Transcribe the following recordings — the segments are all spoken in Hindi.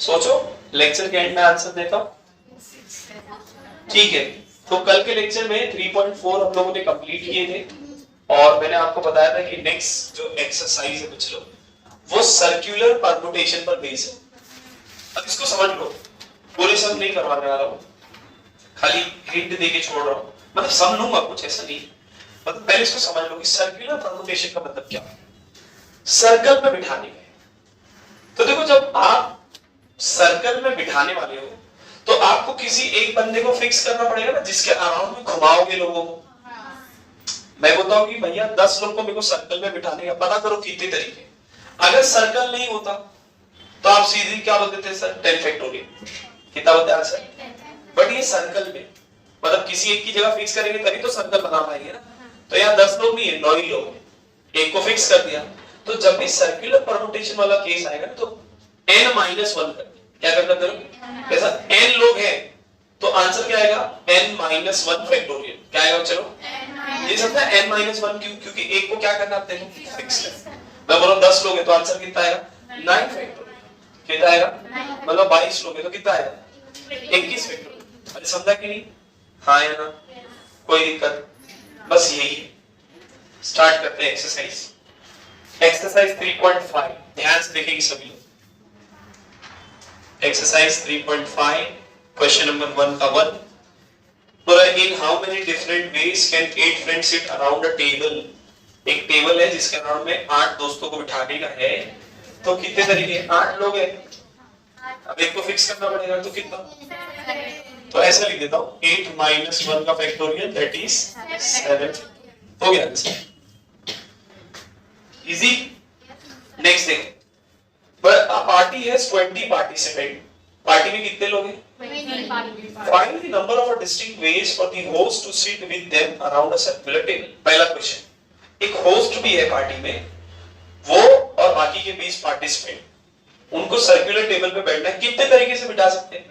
सोचो, लेक्चर के एंड में आंसर देता हूं, ठीक है। तो कल के लेक्चर में 3.4 हम लोगों ने कंप्लीट किए थे और मैंने आपको बताया था कि नेक्स्ट जो एक्सरसाइज है कुछ लोग वो सर्कुलर परम्यूटेशन पर बेस है। अब इसको समझ लो, पूरे सब नहीं करवाने वाला हूं, खाली हिंट देके छोड़ रहा हूं, मतलब सब लूंगा कुछ ऐसा नहीं, मतलब पहले इसको समझ लो कि सर्कुलर परम्यूटेशन का मतलब क्या है। सर्कल में बिठाने का, तो देखो जब आप सर्कल में बिठाने वाले हो तो आपको किसी एक बंदे को फिक्स करना पड़ेगा ना जिसके अराउंड में घुमाओगे लोगों को। मैं बोलता हूं कि भैया 10 लोग को मेरे को सर्कल में बिठाने का, पता करो कितने तरीके। अगर सर्कल नहीं होता तो आप सीधे क्या बोलते थे सर, 10 फैक्टोरियल, कितना बोलते हैं सर। बट ये सर्कल में मतलब किसी एक की जगह फिक्स करेंगे तभी तो सर्कल बना पाएंगे ना। तो यहाँ 10 लोग नहीं है, 9 ही लोग हैं, एक को फिक्स कर दिया। तो जब भी सर्कुलर परम्यूटेशन वाला केस आएगा तो n-1 कर, क्या करना करो, ऐसा n लोग हैं तो आंसर क्या आएगा, n-1 फैक्टोरियल। क्या आएगा चलो, ये समझा n-1 क्यों, क्योंकि एक को क्या करना आपने फिक्स करना। मैं बोल रहा हूं 10 लोग हैं तो आंसर कितना आएगा, 9 फैक्टोरियल। कितना आएगा, मतलब 22 लोग हैं तो कितना आएगा, 21 फैक्टोरियल। अरे समझा कि नहीं, हाँ या ना, कोई दिक्कत, बस यही है। स्टार्ट करते हैं एक्सरसाइज। एक्सरसाइज 3.5 ध्यान से देखेंगे सभी लोग। एक्सरसाइज 3.5 क्वेश्चन नंबर 1 का 1, बोला in how many different ways can 8 friends seat around a table. एक टेबल है जिसके अराउंड में 8 दोस्तों को बिठाने का है, तो कितने तरीके, 8 लोग हैं, अब एक को फिक्स करना पड़ेगा तो कितना, तो ऐसा लिख देता हूं 8-1 का फैक्टोरियल दैट इज 7। हो गया इजी। नेक्स्ट देखो, पर a party has 20 participant, party में कितने लोग हैं, find the number of distinct ways for the host to sit with them around a circular table. पहला क्वेश्चन, एक होस्ट भी है पार्टी में, वो और बाकी के 20 पार्टिसिपेंट, उनको सर्कुलर टेबल पे बैठना है, कितने तरीके से बिठा सकते हैं,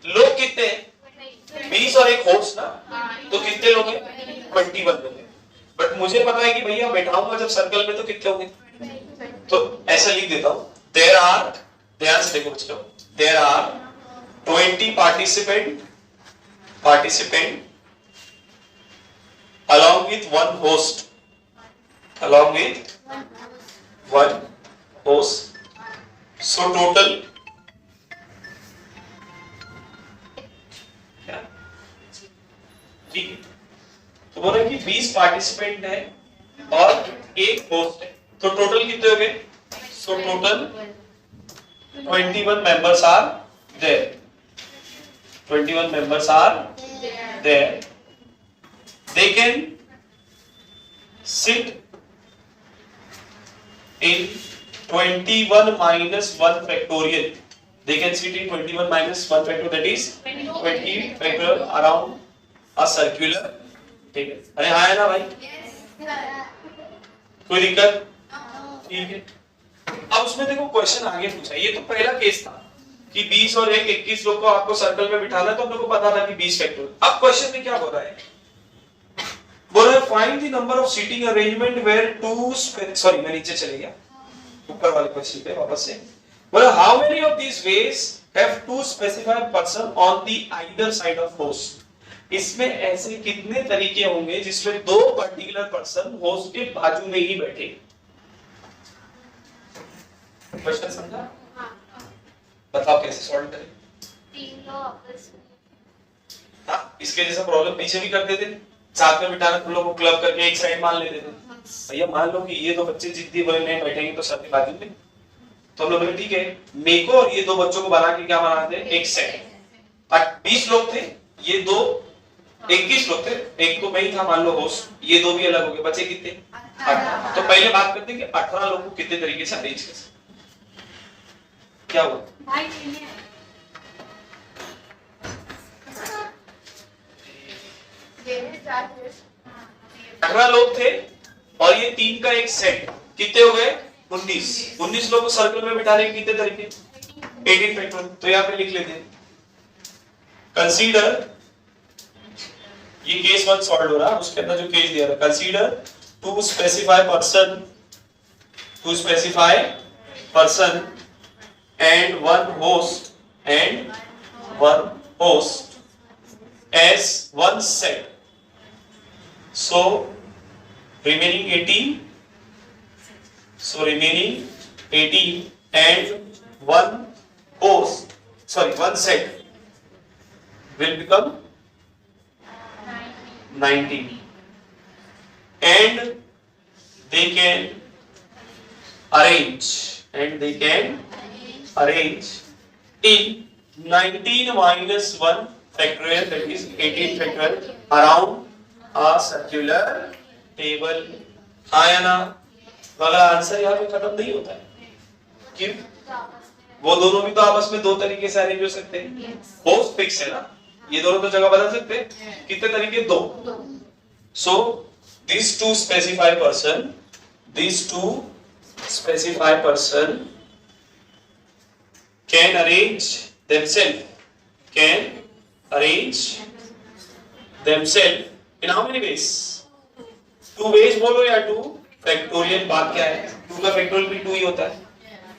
लोग कितने हैं, 20 और एक होस्ट ना, तो कितने लोग हैं, 21 लोग हैं। बट मुझे पता है कि भैया बैठाऊंगा जब सर्कल में तो कितने होंगे, तो ऐसा लिख देता हूं देयर आर, ध्यान से देखो बच्चों, there are 20 participant along with one host, along with one host, so total ठीक है। तो बोल रहे कि 20 पार्टिसिपेंट है और एक होस्ट है, तो टोटल कितने हो गए, so total 21 members are there, 21 members are there, they can sit in 21 minus 1 factorial, they can sit in 21 minus 1 factorial, that is 20 factorial around a circular table। अरे हाँ है ना भाई, कोई दिक्कत, ठीक है। अब उसमें देखो क्वेश्चन आगे पूछा, ये तो पहला केस था कि 20 और 21 लोग को आपको सर्कल में बिठाना है, तो हम लोग को पता था कि 20 फैक्टोरियल। अब क्वेश्चन में क्या बोल रहा है, बोल रहा है find the number of seating arrangement where two, sorry मैं नीचे चले गया, ऊपर वाले क्वेश्चन पे वापस से। बोला how many of this ways have two specified person on the either side of host. इसमें ऐसे कितने तरीके होंगे जिसमें दो पर्टिकुलर पर्सन होस्ट के बाजू में ही बैठे। क्वेश्चन समझा, बताओ कैसे सॉल्व करें। हाँ, इसके जैसा प्रॉब्लम पीछे भी करते थे, साथ में बिठाना तुम लोग को क्लब करके एक साइड मान लेते थे। भैया मान लो कि ये दो बच्चे जिद्दी बने नहीं बैठेंगे तो सर के बाजू में, तो हम लोग बोले ठीक है, मेको और ये दो बच्चों को बना के क्या बनाते हैं, एक सेट। 20 लोग थे, ये दो 21 लोग थे, एक तो मैं ही था मान लो होस्ट, ये दो भी अलग हो गए, बचे कितने, 18। तो पहले बात करते हैं कि 18 लोग को कितने तरीके से अरेंज कर सकते, क्या हुआ भाई, 18 लोग थे और ये 3 का एक सेट, कितने हो गए, 19 लोग को सर्कल में बिठाने के कितने तरीके, 18 फैक्टोरियल। तो यहाँ पे लिख लेते हैं, कंसीडर, ये केस 1 सॉल्व हो रहा है, उसके अंदर जो केस दिया था, consider two specify person and one host and one host as one set. So remaining 18. So remaining 18 and one host, sorry, one set will become 19. And they can arrange in 19 minus 1 factorial, that is 18 factorial, around a circular table. हाँ या ना? अगर आंसर यहाँ पे खत्म नहीं होता है, क्यों? वो दोनों भी तो आपस में दो तरीके से अरेंज हो सकते हैं। होस्ट फिक्स है ना, ये दोनों तो जगह बदल सकते हैं। कितने तरीके? दो। So these two specified person can arrange themselves in how many ways? Two ways बोलो या two फैक्टोरियल। बात क्या है? 2 का फैक्टोरियल भी 2 ही होता है।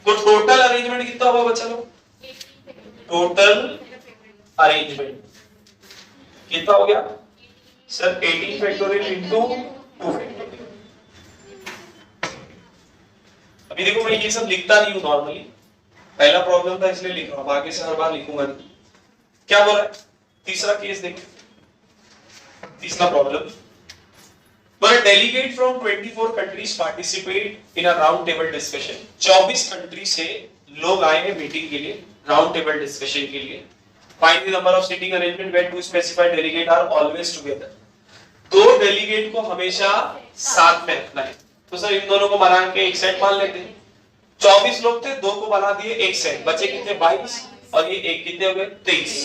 तो टोटल अरेंजमेंट कितना होगा बच्चा लोग? टोटल अरेंजमेंट कितना हो गया सर? 18 factorial into 2 factorial. अभी देखो मैं ये सब लिखता नहीं हूं नॉर्मली, पहला प्रॉब्लम था इसलिए लिख रहा हूं, आगे से हर बार लिखूंगा नहीं। क्या बोला है? तीसरा केस देखिए, तीसरा problem. But a delegate from 24 countries participate in a round table discussion. 24 country से लोग आए हैं मीटिंग के लिए, राउंड टेबल डिस्कशन के लिए। Find the number of sitting arrangement where 2 specified delegate are always together. 2 delegate को हमेशा साथ में रखना है। तो सर इन दोनों को बना के एक सेट मान लेते हैं। 24 लोग थे, 2 को बना दिए एक सेट, बचे कितने? 22 और ये एक कितने हो गए? 23।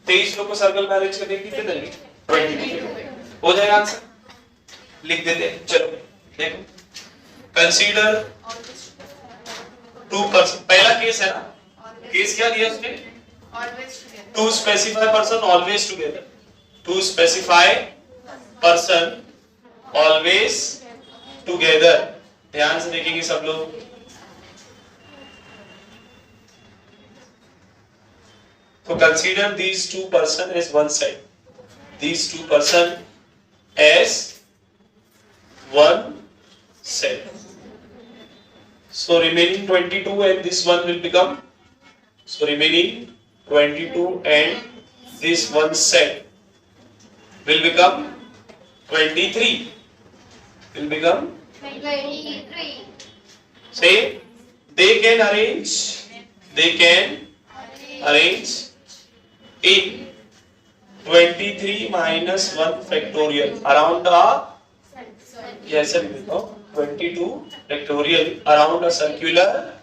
23 लोग को सर्कल में अरेंज करके कितने डेलीगेट? 20 हो जाएगा आंसर। लिख देते हैं, चलो देखो। कंसीडर 2%। पहला केस है ना, केस क्या दिया उसने? Two specify person always together. Two specify person always together. ध्यान से देखेंगे सब लोग। तो consider these 2 person as one set. These 2 person as one set. So remaining 22 and this one will become, so remaining 22 and this one set will become 23. Will become 23. Say they can arrange in 23 minus 1 factorial around a, yes sir, 22 factorial around a circular,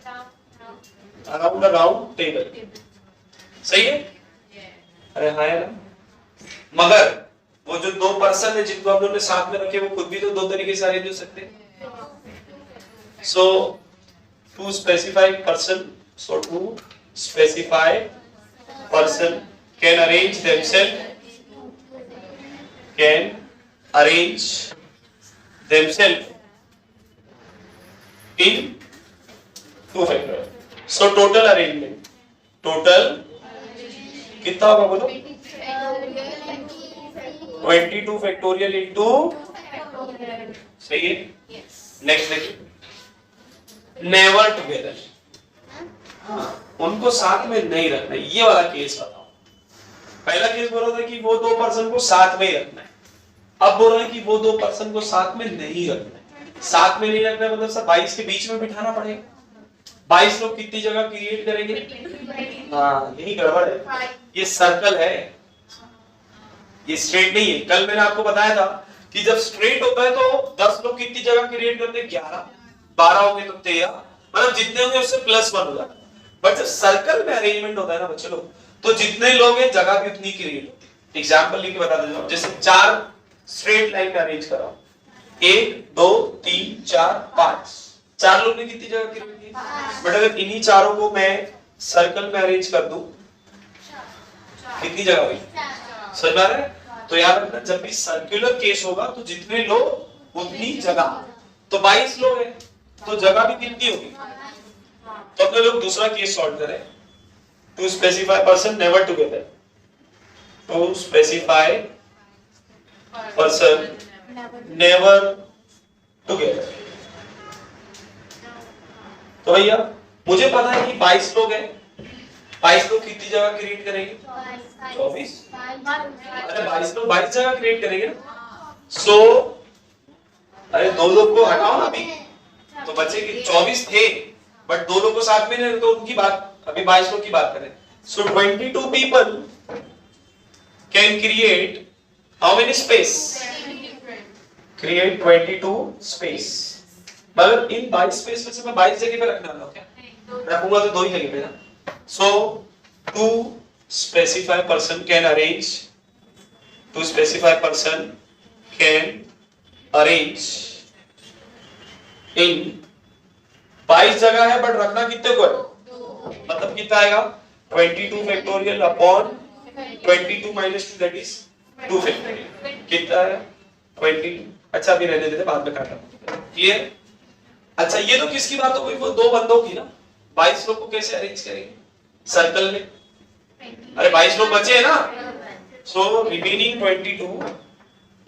around a round table. सही है? अरे हाँ है ना। मगर वो जो 2 पर्सन है जिनको हम लोगों ने साथ में रखे, वो खुद भी तो 2 तरीके से अरेंज हो सकते हैं। So 2 specified person, so 2 specified person can arrange themselves in 2 factorial. So total arrangement, total कितना होगा बोलो? 22 factorial into, सही है? नेक्स्ट देखिए, नेवर टुगेदर। उनको साथ में नहीं रखना, ये वाला केस बताओ। पहला केस बोल रहा था कि वो 2 पर्सन को साथ में ही रखना है, अब बोल रहे हैं कि वो 2 पर्सन को साथ में नहीं रखना है। साथ में नहीं रखना है मतलब सर 22 के बीच में बिठाना पड़ेगा। 22 लोग कितनी जगह क्रिएट करेंगे? हाँ यही गड़बड़ है, ये सर्कल है, ये स्ट्रेट नहीं है। कल मैंने आपको बताया था कि जब स्ट्रेट होता है तो 10 लोग कितनी जगह क्रिएट करते हैं? 11, 12 होंगे तो 13, मतलब जितने होंगे उससे +1 होगा। बट जब सर्कल में अरेंजमेंट होता है ना बच्चे लोग, तो जितने लोग हैं जगह भी उतनी क्रिएट होती है। एग्जांपल लेके बता देता हूं, जैसे 4 स्ट्रेट लाइन में अरेंज कराओ, 1 2 3 4 5, 4 लोग ने कितनी जगह क्रिएट की? बट अगर इन्हीं चारों को मैं सर्कल में अरेंज कर दूं, कितनी जगह हुई? समझ में आ रहा है? तो याद रखना, जब भी सर्कुलर केस होगा तो जितने लोग उतनी जगह। तो 22 लोग हैं तो जगह भी कितनी होगी? तो अपने लोग दूसरा केस सॉल्व करें। Two specify person never together, two specify person never together. तो भैया मुझे पता है कि 22 लोग हैं, 22 लोग कितनी जगह क्रिएट करेंगे? 24। अरे 22 लोग 22 जगह क्रिएट करेंगे ना। सो अरे 2 लोग को हटाओ ना अभी, तो बचेंगे 24 थे, बट 2 लोग को साथ में नहीं, तो उनकी बात अभी 22 लोग की बात करें। सो 22 people can create how many space? Create 22 space। मगर इन 22 स्पेस में से मैं 22 जगह पे रखना है क्या? रखूंगा तो 2 ही जगह पे ना। So two specify person can arrange, two specify person can arrange in 22 जगह है, बट रखना कितने को है? मतलब कितना आएगा? 22 factorial upon 22 minus 2 that is 2 factorial. कितना है? 20। अच्छा अभी रहने देते, बाद में काटा। क्लियर? अच्छा ये तो किसकी बात हो गई? वो 2 बंदों की ना। 22 लोग को कैसे अरेंज करेंगे सर्कल में? अरे 22 लोग बचे हैं ना। सो रिमेनिंग 22,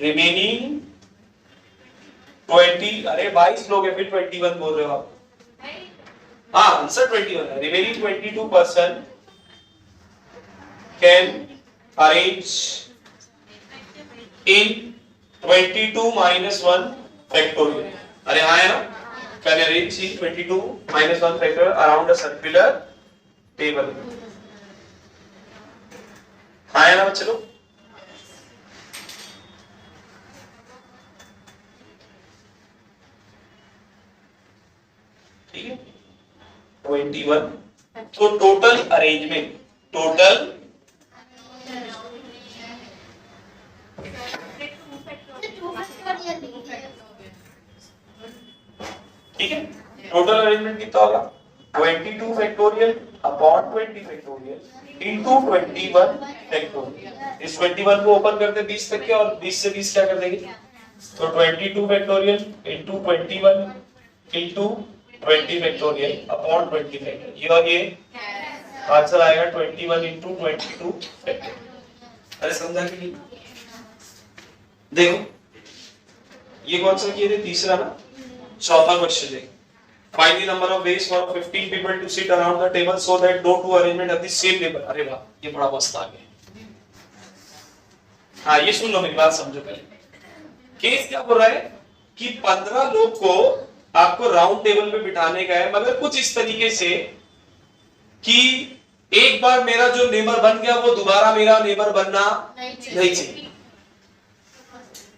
रिमेनिंग 20, अरे 22 लोग है, फिर 21 बोल रहे हो आप? हाँ आंसर 21 है। Remaining 22 person can arrange in 22 minus 1 factorial. अरे हाँ है ना, can arrange in 22 minus 1 factorial around a circular table. हाँ है ना बच्चे लोग? ठीक है 21। तो टोटल अरेंजमेंट, टोटल ठीक है, टोटल अरेंजमेंट कितना होगा? 22 factorial upon 20 factorial into 21 factorial. इस 21 को ओपन करते 20 तक के, और 20 से 20 क्या कर देंगे? तो 22 factorial into 21 into 20 factorial upon 20 factorial. ये और ये आंसर आएगा 21 इनटू 22 फैक्टोरियल। अरे समझा कि नहीं? देखो ये कौन सा किए थे? तीसरा ना। चौथा क्वेश्चन है, find the number of ways for 15 people to sit around the table so that no two arrangement of the same label। अरे वाह ये बड़ा मस्त आ गया। हाँ ये सुन लो, मेरी बात समझो पहले। केस क्या बोल रहा है कि 15 लोग को आपको राउंड टेबल पे बिठाने का है, मगर कुछ इस तरीके से कि एक बार मेरा जो नेबर बन गया वो दोबारा मेरा नेबर बनना नहीं चाहिए।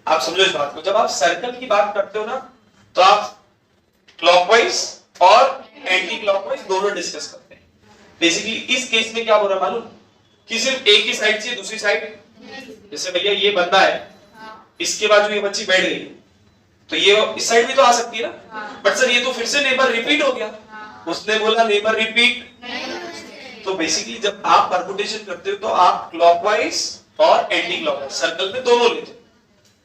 आप समझो इस बात को। जब आप सर्कल की बात करते हो ना, तो आप क्लॉकवाइज और एंटी क्लॉकवाइज दोनों डिस्कस करते हैं। बेसिकली इस केस में क्या हो रहा है मालूम? कि सिर्फ एक ही साइड चाहिए, दूसरी साइड जैसे भैया ये बंदा है, इसके बाद जो ये बच्ची बैठ गई, तो ये इस साइड भी तो आ सकती है ना। बट सर ये तो फिर से नेबर रिपीट हो गया। उसने बोला नेबर रिपीट। तो बेसिकली जब आप परमुटेशन करते हो तो आप क्लॉकवाइज और एंटी क्लॉकवाइज सर्कल में दोनों लेते हो।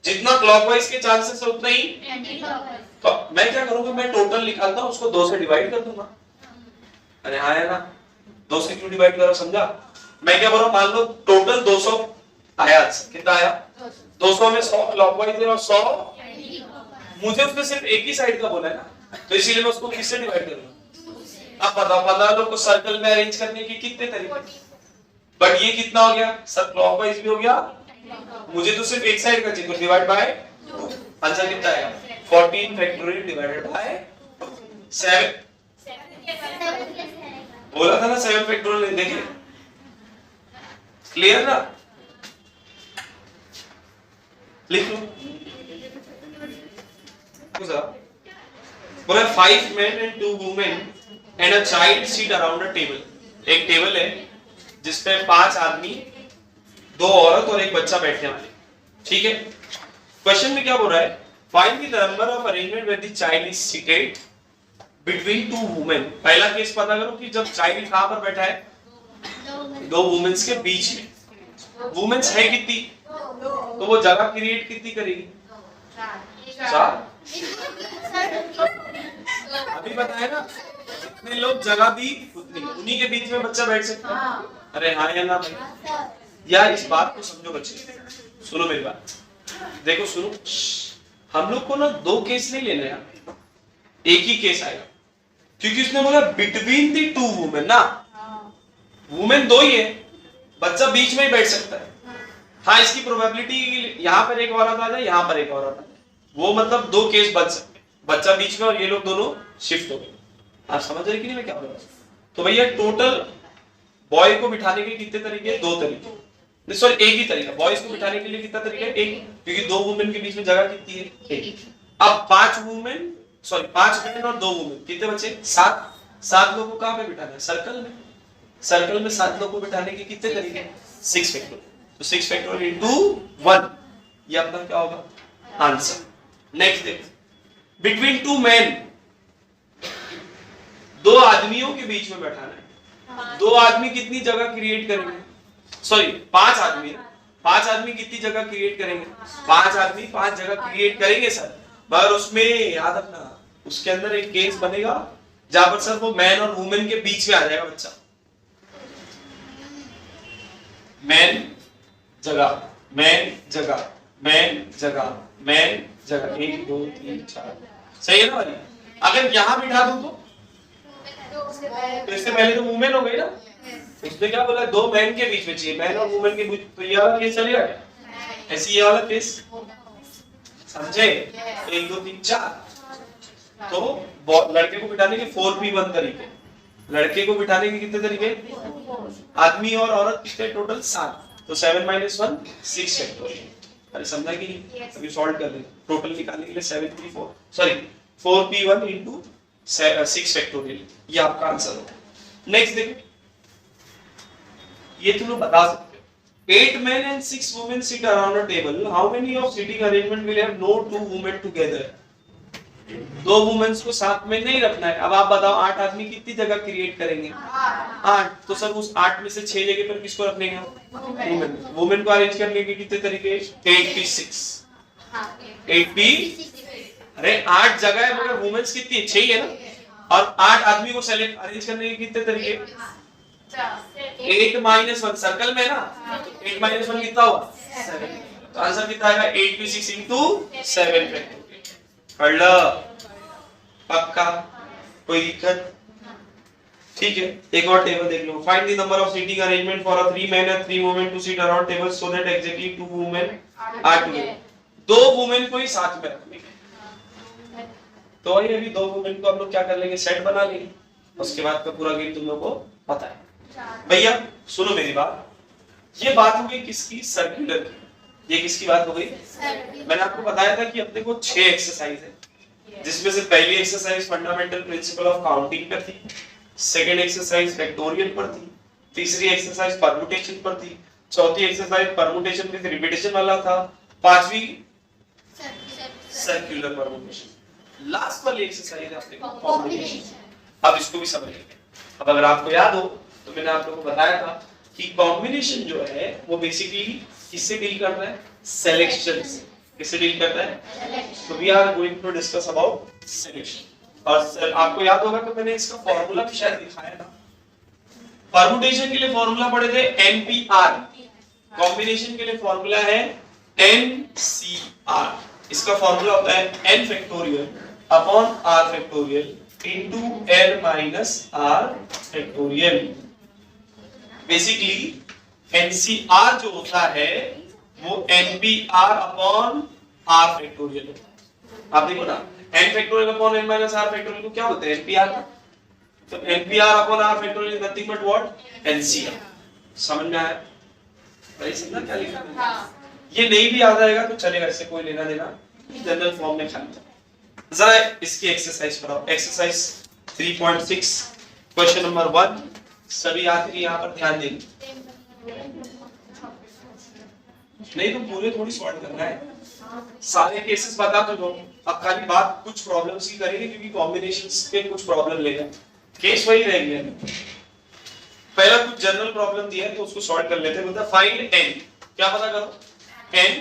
जितना क्लॉकवाइज के चांसेस है उतना ही एंटी क्लॉकवाइज। तो मैं क्या करूंगा? मैं टोटल निकालता हूं, उसको 2 से डिवाइड कर दूंगा। अरे हाँ है ना, 2 से क्यों डिवाइड करो? समझा? मैं क्या बोल रहा हूं, मान लो टोटल 200 आया। कितना आया? 200 में 100 क्लॉकवाइज है और 100 मुझे उसने सिर्फ एक ही साइड का बोला है ना, तो इसीलिए मैं उसको किससे डिवाइड करूंगा? अब बताओ 15 लोग को सर्कल में अरेंज करने के कितने तरीके? बट ये कितना हो गया सर? क्लॉकवाइज भी हो गया, मुझे तो सिर्फ एक साइड का चाहिए, तो डिवाइड बाय 2। आंसर कितना आएगा? 14 फैक्टोरियल डिवाइडेड बाय 7। बोला था ना 7 फैक्टोरियल। देखिए क्लियर ना? लिख लो। बोला 5 men and 2 women and a child sit around a table। एक टेबल है जिसपे 5 आदमी, 2 औरत और एक बच्चा बैठने वाले। ठीक है, क्वेश्चन में क्या बोल रहा है? Find the number of arrangement where the child is seated between 2 women. पहला केस पता करो कि जब चाइल्ड कहां पर बैठा है? 2 वुमेन्स के बीच में। वुमेन्स है कितनी? तो वो जगह क्रिएट कितनी करेगी? 4। अभी बताया ना, जितने लोग जगह दी उतनी। उन्हीं के बीच में बच्चा बैठ सकता है? अरे हाँ या ना भाई? यार इस बात को समझो बच्चे, सुनो मेरी बात, देखो सुनो, हम लोग को ना दो केस नहीं लेना यार, एक ही केस आएगा, क्योंकि उसने बोला बिटवीन दी टू वुमेन ना, वुमेन दो ही है, बच्चा बीच में ही बैठ सकता है। हाँ इसकी प्रोबेबिलिटी यहाँ पर एक औरत आ जाए, यहाँ पर एक औरत आ जाए, वो मतलब दो केस बच सकते, बच्चा बीच में और ये लोग दोनों शिफ्ट हो गए। आप समझ रहे कि नहीं मैं क्या बोल रहा हूँ? तो भैया टोटल बॉय को बिठाने के कितने तरीके? दो तरीके, सॉरी एक ही तरीका। बॉयज को बिठाने के लिए कितना तरीका है? एक, क्योंकि दो वुमेन के बीच में जगह कितनी है? एक। अब पांच वुमेन, सॉरी पांच मेन और दो वुमेन, कितने बचे? सात। सात लोगों को कहां पे बिठाना है? सर्कल में। सर्कल में सात लोगों को बिठाने के कितने तरीके? 6 फैक्टोरियल। तो 6 फैक्टोरियल इनटू 1, ये अपना क्या होगा? आंसर। नेक्स्ट देखो, बिटवीन टू मैन, दो आदमियों के बीच में बैठाना है। दो आदमी कितनी जगह क्रिएट करेंगे? सॉरी पांच आदमी, पांच आदमी कितनी जगह क्रिएट करेंगे? पांच आदमी पांच जगह क्रिएट करेंगे सर, पर उसमें याद रखना उसके अंदर एक केस बनेगा जहां पर सर वो मैन और वुमेन के बीच में आ जाएगा बच्चा। मैन जगह, मैन जगह, मैन जगह, मैन जगह, 1 2 3 4, सही है ना भाई? अगर यहां बिठा दूं तो इससे पहले तो वुमेन हो गई ना, उसने क्या बोला? दो मैन के बीच में चाहिए, मैन और वुमेन के बीच, तो ये वाला केस चलेगा क्या? ऐसी ये वाला केस, समझे? 1 2 3 4। तो लड़के को बिठाने के 4p1 तरीके, लड़के को बिठाने के कितने तरीके? आदमी और औरत कितने टोटल? 7। तो 7 - 1 6 फैक्टोरियल। अरे समझा कि नहीं? अभी सॉल्व कर ले, टोटल निकालने के लिए 7 3 4, सॉरी 4p1 इनटू 6 फैक्टोरियल, ये आपका आंसर होगा। नेक्स्ट देखो, ये तुम लोग बता सकते हो, 8 men and 6 women sit around a table, how many of sitting arrangement will have no two women together? दो वुमेन्स को साथ में नहीं रखना है। अब आप बताओ 8 आदमी कितनी जगह क्रिएट करेंगे? 8। तो सर उस 8 में से 6 जगह पर किसको रखने हैं? वुमेन। वुमेन को अरेंज करने के कितने तरीके? 8p6, 8p, अरे 8 जगह है मगर वुमेन्स कितनी? 6 ही है ना। और 8 आदमी को सेलेक्ट अरेंज करने के कितने तरीके? 8 - 1 सर्कल में ना, तो 8 - 1 कितना हुआ? 7। तो आंसर कितना आएगा? 8p6 into 7 factorial. पक्का? कोई दिक्कत? ठीक है, एक और टेबल देख लो। Find the number of seating arrangement for a 3 men and 3 women to sit around table so that exactly 2 women are together. दो वुमेन को ही साथ में रखने के, तो ये अभी 2 वुमेन को हम लोग क्या कर लेंगे? सेट बना लेंगे, उसके बाद का पूरा गेम तुम लोग को पता है। भैया सुनो मेरी बात, ये बात हो गई किसकी? सर्कुलर की। ये किसकी बात हो गई? मैंने आपको बताया था कि अपने को 6 एक्सरसाइज है, जिसमें से पहली exercise fundamental principle of counting पर थी, सेकंड एक्सरसाइज फैक्टोरियल पर थी, तीसरी एक्सरसाइज परम्यूटेशन पर थी, चौथी एक्सरसाइज परम्यूटेशन विद रिपीटेशन वाला था, पांचवी सर्कुलर परम्यूटेशन, लास्ट वाली एक्सरसाइज है अपने को कॉम्बिनेशन। अब इसको भी समझ लेंगे। अब अगर आपको याद हो तो मैंने आप लोगों को बताया था कि कॉम्बिनेशन जो है वो बेसिकली किससे डील कर रहा है? सिलेक्शन से। किससे डील करता है? तो we are going to discuss about selection. और आपको याद होगा कि मैंने इसका फार्मूला भी शायद दिखाया था। परम्यूटेशन के लिए फार्मूला पढ़े थे NPR, कॉम्बिनेशन के लिए फार्मूला है NCR। इसका फार्मूला होता है n factorial upon r factorial into n minus r factorial. Basically NCR जो होता है वो NPR अपॉन r फैक्टोरियल। आप देखो ना, n factorial upon n minus r factorial को क्या बोलते हैं? NPR। तो NPR upon r factorial is nothing but what? NCR। समझ में आया? भाई समझना क्या लिखा है? हाँ। ये नहीं भी याद आएगा तो चलेगा, इससे कोई लेना देना, जनरल फॉर्म में खाली। जरा इसकी एक्सरसाइज कराओ। Exercise 3.6 question number 1। सभी आखिरी यहाँ पर ध्यान देंगे, नहीं तो पूरे थोड़ी सॉल्व करना है, सारे केसेस बता तो दो। अब खाली बात कुछ प्रॉब्लम्स की करेंगे क्योंकि कॉम्बिनेशंस के कुछ प्रॉब्लम लेगा, केस वही रहेंगे। पहला कुछ जनरल प्रॉब्लम दिया है तो उसको सॉल्व कर लेते हैं। बोलता फाइंड n, क्या पता करो? n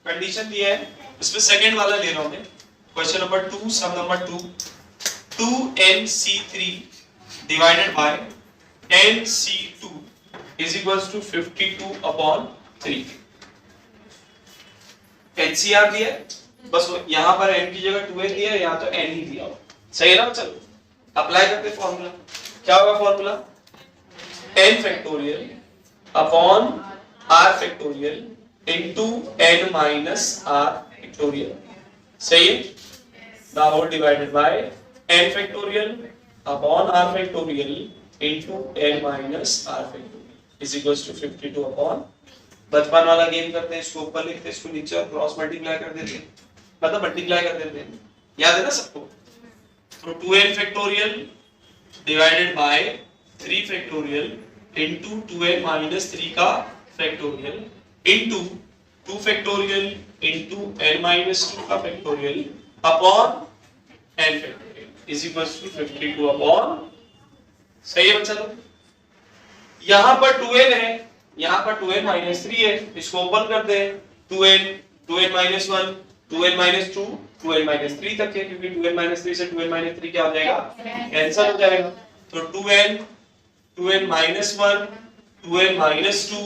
कंडीशन दिया है, इसमें सेकंड वाला ले रहा हूं मैं। Question number 2 sum number 2 2nc3 divided by NC2 is equals to 52 upon 3। NCR दिया है, बस यहाँ पर n की जगह 2n दिया है, यहाँ तो n ही दिया हो, सही है ना। चलो अप्लाई करते फॉर्मूला, क्या होगा formula, n factorial upon r factorial into n minus r factorial, सही है, the whole divided by n factorial upon r factorial into n minus r factorial is equals to 52 upon, बचपन वाला गेम करते हैं, इसको ऊपर लिखते हैं, इसको नीचे और क्रॉस मल्टीप्लाई कर देते हैं, मतलब मल्टीप्लाई कर देते हैं, याद है ना सबको। तो 2n factorial divided by 3 factorial into 2n minus 3 का factorial into 2 factorial into n minus 2 का factorial upon n factorial is equals to 52 upon, सही है बच्चा लोग। यहां पर 2n है, यहाँ पर 2n माइनस 3 है, इसको ओपन कर दे, 2n minus 1, 2n minus 2, 2n minus 3 तक है, क्योंकि 2n माइनस 3 से 2n माइनस 3 क्या हो जाएगा, कैंसिल हो जाएगा। तो 2n minus 1, 2n minus 2,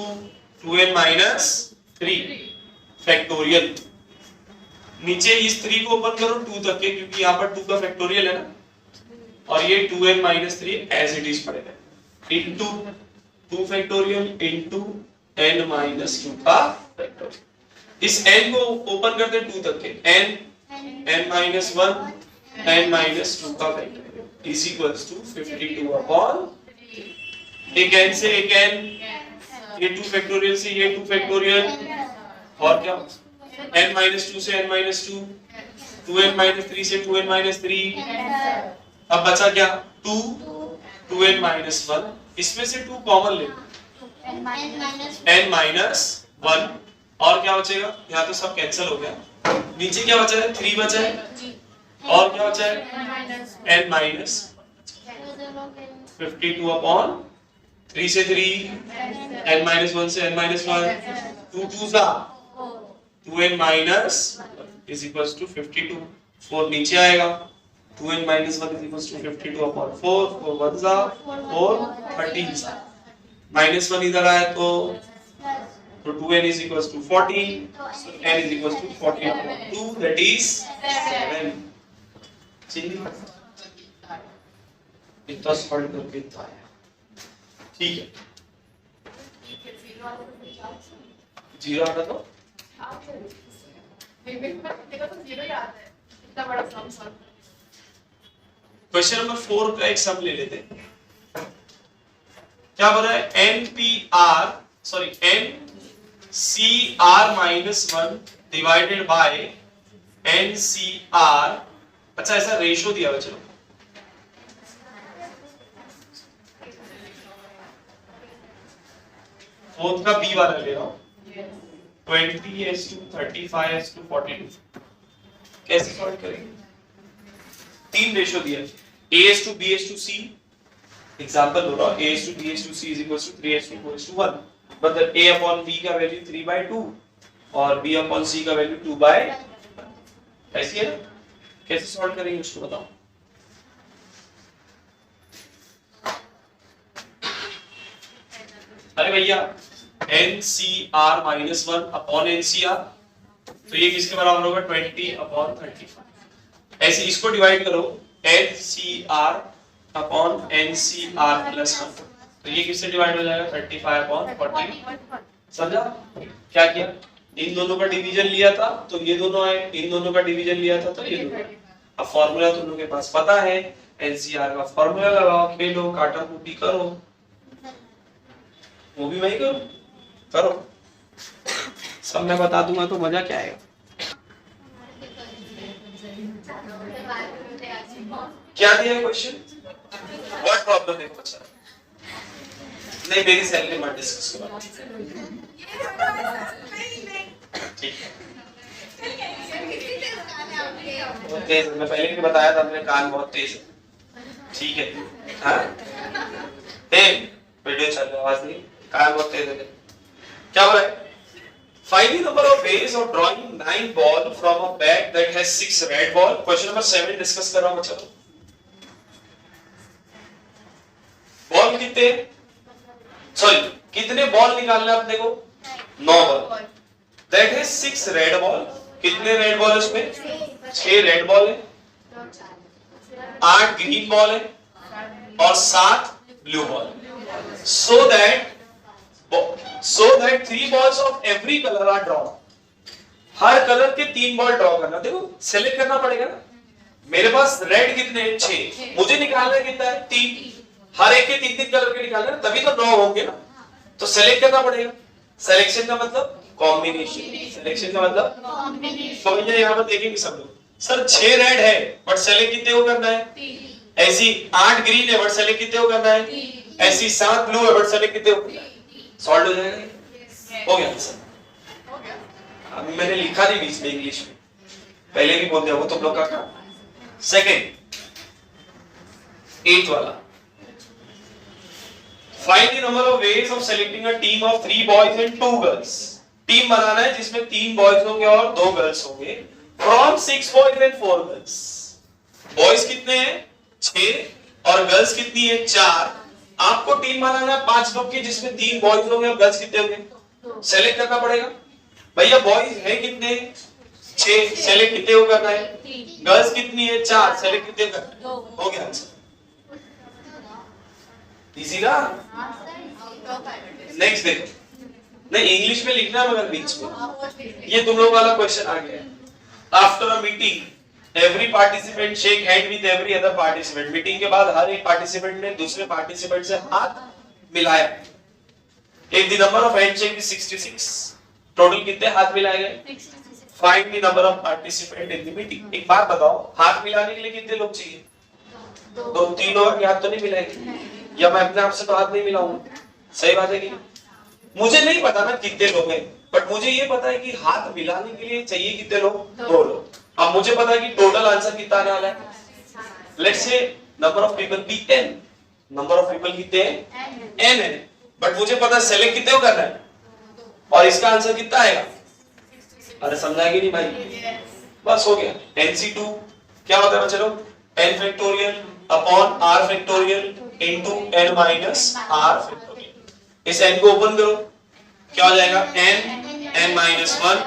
2n minus 3 factorial, नीचे इस 3 को ओपन करो 2 तक के, क्योंकि यहाँ पर 2 का फैक्टोरियल है ना, और ये 2n minus 3 as it is पड़ेगा into 2 factorial into n minus 2 का फैक्टोरियल। इस n को ओपन कर दे 2 तक के, n माइनस 1, n माइनस 2 का factorial is equals to 52 upon, एक n से एक n, ये 2 फैक्टोरियल से ये 2 फैक्टोरियल, और क्या n माइनस 2 से n माइनस 2, 2n माइनस 3 से 2n माइनस 3, अब बचा क्या 2, 2n माइनस 1, इसमें से 2 कॉमन ले, n माइनस 1, और क्या बचेगा, यहाँ तो सब कैंसिल हो गया, नीचे क्या बचा है 3 बचा है, और क्या बचा है n माइनस 52 अपॉन 3 से 3, n माइनस 1 से n माइनस 1, 2 2 सा 2n minus is equals to 52, 4 नीचे आएगा, 2n minus 1 is equals to 52 upon 4, 4 1 सा 4 13 सा, minus 1 इधर आया तो 2n is equals to 40, so n is equals to 40 upon 2, that is 7। चलिए इतना सॉल्व करके इतना आया, ठीक है, जीरो आता तो क्वेश्चन नंबर 4 का एक सम ले लेते हैं, क्या बोला है, NCR minus 1 divided by NCR, अच्छा ऐसा रेशियो दिया हुआ, चलो फोर्थ का बी वाला ले रहा हूं, 20:35:42, कैसे सॉल्व करेंगे, 3 रेशियो दिया, A:B:C, एग्जांपल हो रहा है, A:D:C is equals to 3:4:1, मतलब A upon B का वैल्यू 3/2 और B upon C का वैल्यू 2/, ऐसी है ना, कैसे सॉल्व करेंगे उसको बताओ। अरे भैया NCR माइनस 1 अपॉन NCR, तो ये किसके बराबर होगा 20/35, ऐसे इसको डिवाइड करो NCR अपॉन NCR प्लस 1, तो ये किससे डिवाइड हो जाएगा 35/40, समझा क्या किया, इन दोनों का डिवीजन लिया था तो ये दोनों आए, इन दोनों का डिवीजन लिया था तो ये दोनों। अब फॉर्मूला तुम लोगों के पास पता है, NCR का फॉर्मूला लगाओ, खेलो, काटा कुटी करो, वो भी मैं ही करो, सब मैं बता दूंगा तो मजा क्या आएगा। क्या दिया है क्वेश्चन, व्हाट प्रॉब्लम है बच्चा, नहीं मेरी सैलरी मत डिस्कस करो, ठीक है, बहुत तेज, मैं पहले भी बताया था, अपने कान बहुत तेज है, ठीक है, हाँ वीडियो चल रहा, आवाज नहीं, कान बहुत तेज है। क्या बोला है, find the number of ways of drawing 9 ball from a bag that has 6 red ball, question number 7 discuss कर रहा हूं बच्चों, बॉल कितने, सॉरी कितने बॉल निकालना है अपने को, 9 ball, that is 6 red ball. कितने रेड बॉल है उसमें, 6 रेड बॉल है, 8 ग्रीन बॉल है और 7 blue ball. So that 3 balls of every color are drawn। Her colour के 3 बॉल ड्रॉ करना। देखो सेलेक्ट करना पड़ेगा ना, मेरे पास रेड कितने हैं, 6, मुझे निकालना है कितना है, 3। हर एक के 3-3 कलर के निकालना है, तभी तो 9 होंगे ना, तो सेलेक्ट करना पड़ेगा। सिलेक्शन का मतलब कॉम्बिनेशन, सिलेक्शन का मतलब कॉम्बिनेशन। तो भैया यहाँ पर देखेंगे सब लोग, सर 6 रेड है बट सेलेक्ट कितने को करना है, 3। ऐसी 8 ग्रीन है बट सेलेक्ट कितने को करना है, 3। ऐसी 7 ब्लू है बट सेलेक्ट कितने को, सॉल्व हो जाएगा। हो गया आंसर। अभी मैंने लिखा नहीं बीच में इंग्लिश में, पहले भी बोल दिया वो तुम लोग का काम। सेकंड 8th वाला, find the number of ways of selecting a team of 3 boys and 2 girls. Team बनाना है जिसमें 3 बॉयज होंगे और 2 गर्ल्स होंगे, from 6 boys and 4 girls. Boys कितने हैं, 6 और गर्ल्स कितनी है, 4। आपको टीम बनाना है 5 लोग की जिसमें 3 बॉयज होंगे और गर्ल्स कितने होंगे, सेलेक्ट करना पड़ेगा। भैया बॉयज है कितने, 6, सेलेक्ट कितने को करना है, गर्ल्स कितनी है, 4, सेलेक्ट कितने को करना है। हो गया आंसर, इजी ना। नेक्स्ट देखो, नहीं इंग्लिश में लिखना है मगर बीच में, ये तुम लोग वाला क्वेश्चन आ गया। After a meeting every participant shake hand with every other participant. Meeting के बाद हर एक पार्टिसिपेंट ने दूसरे पार्टिसिपेंट से हाथ मिलाया। If the number of handshake is 66, total कितने हाथ मिलाए गए, find the number of participant in the meeting. एक बात बताओ, हाथ मिलाने के लिए कितने लोग चाहिए, 2-3 और हाथ तो नहीं मिलाएंगे, या मैं अपने आप से तो हाथ नहीं मिलाऊंगा, सही बात है कि मुझे नहीं पता ना कितने लोग हैं, बट मुझे ये पता है कि हाथ मिलाने के लिए चाहिए कितने लोग, 2 लोग। अब मुझे पता है कि टोटल आंसर कितना आने वाला है, let's say number of people be 10, number of people कितने हैं, n है, बट मुझे पता है सेलेक्ट कितने को करना है और इसका आंसर कितना आएगा। अरे समझा कि नहीं भाई, बस हो गया। NC2 क्या होता है बच्चों, n factorial upon r factorial into n minus r factorial. इस n को ओपन करो, क्या हो जाएगा, n माइनस 1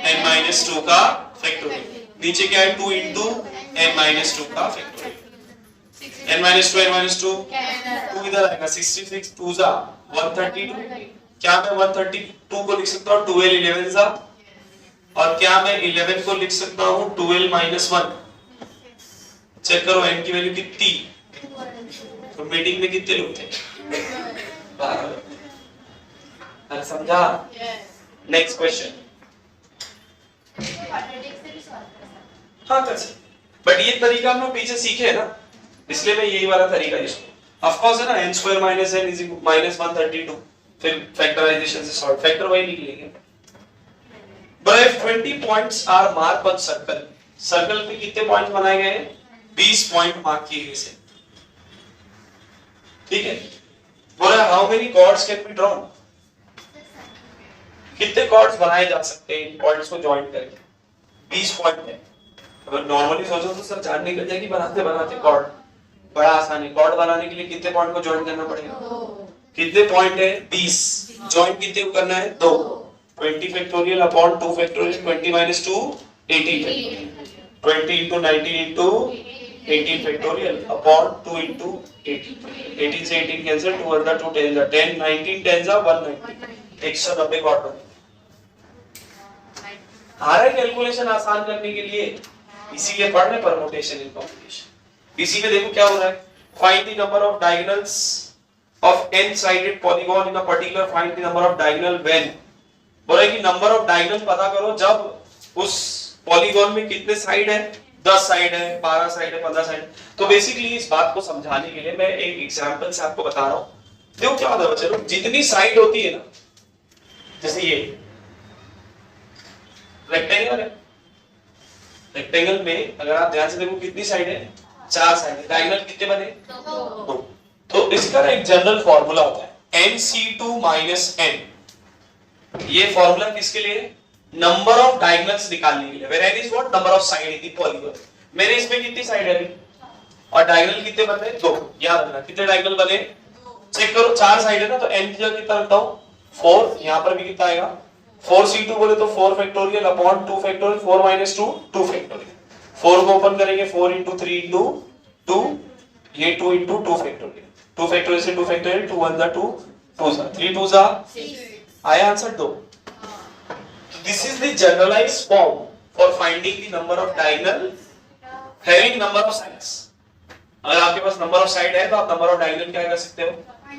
n माइनस 2 का फैक्टोरियल। नीचे क्या है, 2 इनटू n माइनस 2 का फैक्टोरियल। n माइनस 2 2 इधर आएगा, 66 2 जा 132। क्या मैं 132 को लिख सकता हूँ 12 11 जा, और क्या मैं 11 को लिख सकता हूँ 12 माइनस 1। चेक करो n की वैल्यू कितनी, तो मीटिंग में कितने लोग थे, 12 लोग। अरे समझा। नेक्स्ट क्वेश्चन, हाँ कर सकते, बट ये तरीका हम लोग पीछे सीखे है ना, इसलिए मैं यही वाला तरीका यूज करूं। ऑफ कोर्स है ना, n square minus n is minus 132, फिर फैक्टराइजेशन से सॉल्व, फैक्टर वही निकलेंगे। But if 20 points are marked on circle, circle पे कितने पॉइंट बनाए गए हैं, 20 पॉइंट मार्क किए गए हैं, ठीक है। बोला how many chords can be drawn, कितने कॉर्ड्स बनाए जा सकते हैं इन पॉइंट्स को ज्वाइन करके, 20 पॉइंट है। अगर नॉर्मली सोचो तो सर जान निकल जाएगी बनाते बनाते कॉर्ड, बड़ा आसान है। कॉर्ड बनाने के लिए कितने पॉइंट को ज्वाइन करना पड़ेगा, कितने पॉइंट है, 20, ज्वाइन कितने को करना है, 2, 20 factorial upon 2 factorial, 20 minus 2 18 factorial, 20 into 19 into 18 factorial upon 2 into 18, 18 से 18 कैंसिल, 2 अंदर 2 10 जा 10, 19 10 जा 190, 190 कॉर्ड बने। हर कैलकुलेशन आसान करने के लिए इसीलिए पढ़ रहे परमुटेशन इन कॉम्बिनेशन। इसी में देखो क्या हो रहा है, find the number of diagonals of n-sided polygon in a particular, find the number of diagonal when। बोला कि नंबर ऑफ डायगोनल पता करो जब उस पॉलीगॉन में कितने साइड है, 10 साइड है, 12 साइड है, 15 साइड। तो बेसिकली इस बात को समझाने के लिए मैं एक एग्जांपल से आपको बता रहा हूं। देखो क्या होता है बच्चों, जितनी साइड होती है ना, जैसे ये रेक्टेंगल है, रेक्टेंगल में अगर आप ध्यान से देखो कितनी साइड है, 4 साइड है, डायगोनल कितने बने, 2। तो इसका एक जनरल फॉर्मूला होता है nc2 minus n। ये फॉर्मूला किसके लिए, नंबर ऑफ डायगोनल्स निकालने के लिए, where n is what, number of side in the polygon. मेरे इसमें कितनी साइड है अभी, और डायगोनल कितने बन रहे हैं, 2। याद रखना कितने डायगोनल बने, चेक करो, 4 साइड है ना, तो n की जगह कितना रखता हूं 4, यहां पर भी कितना आएगा 4c2 बोले तो 4 factorial upon 2 factorial, 4 minus 2 2 factorial, 4 को ओपन करेंगे 4 इंटू 3 इंटू 2, ये 2 इंटू 2 फैक्टोरियल, 2 फैक्टोरियल से 2 फैक्टोरियल, 2 1 जा 2, 2 जा 3, 2 जा 6, आया answer 2। This is the generalized form for finding the number of diagonal having number of sides. अगर आपके पास नंबर ऑफ साइड है तो आप नंबर ऑफ डायगोनल क्या कर सकते हो,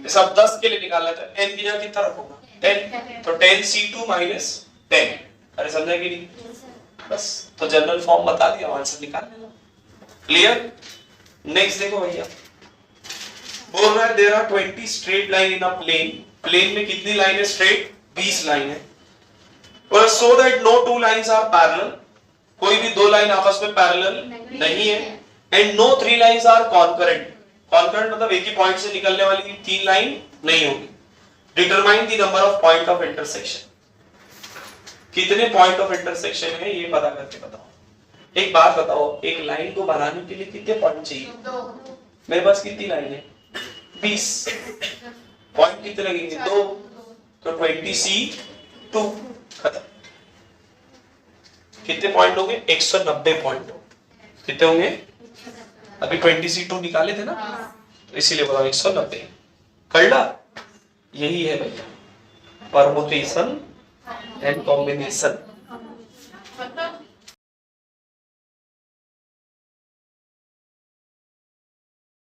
जैसे आप 10 के लिए निकालना है तो n की जगह कितना रखोगे 10, तो 10c2 माइनस 10, अरे समझा कि नहीं, बस तो जनरल फॉर्म बता दिया, आंसर निकाल लेना। क्लियर। नेक्स्ट देखो भैया, बोल रहा है there are 20 straight line in a plane, plane में कितनी लाइन है स्ट्रेट, 20 लाइन है, पर so that no two lines are parallel, कोई भी दो लाइन आपस में पैरेलल नहीं है, and no three lines are concurrent, concurrent मतलब एक ही पॉइंट से निकलने वाली 3 लाइन नहीं होगी। Determine the number of point of intersection, कितने पॉइंट ऑफ इंटरसेक्शन है ये पता करके बताओ। एक बात बताओ, एक लाइन को बनाने के लिए कितने पॉइंट चाहिए, 2, मेरे पास कितनी लाइन है 20, पॉइंट कितने लगेंगे 2, तो 20c2 खत्म। कितने पॉइंट होंगे 190 पॉइंट कितने होंगे, अभी 20c2 निकाले थे ना, तो इसीलिए बोला 190 कर ला। यही है भैया परमुटेशन एंड कॉम्बिनेशन।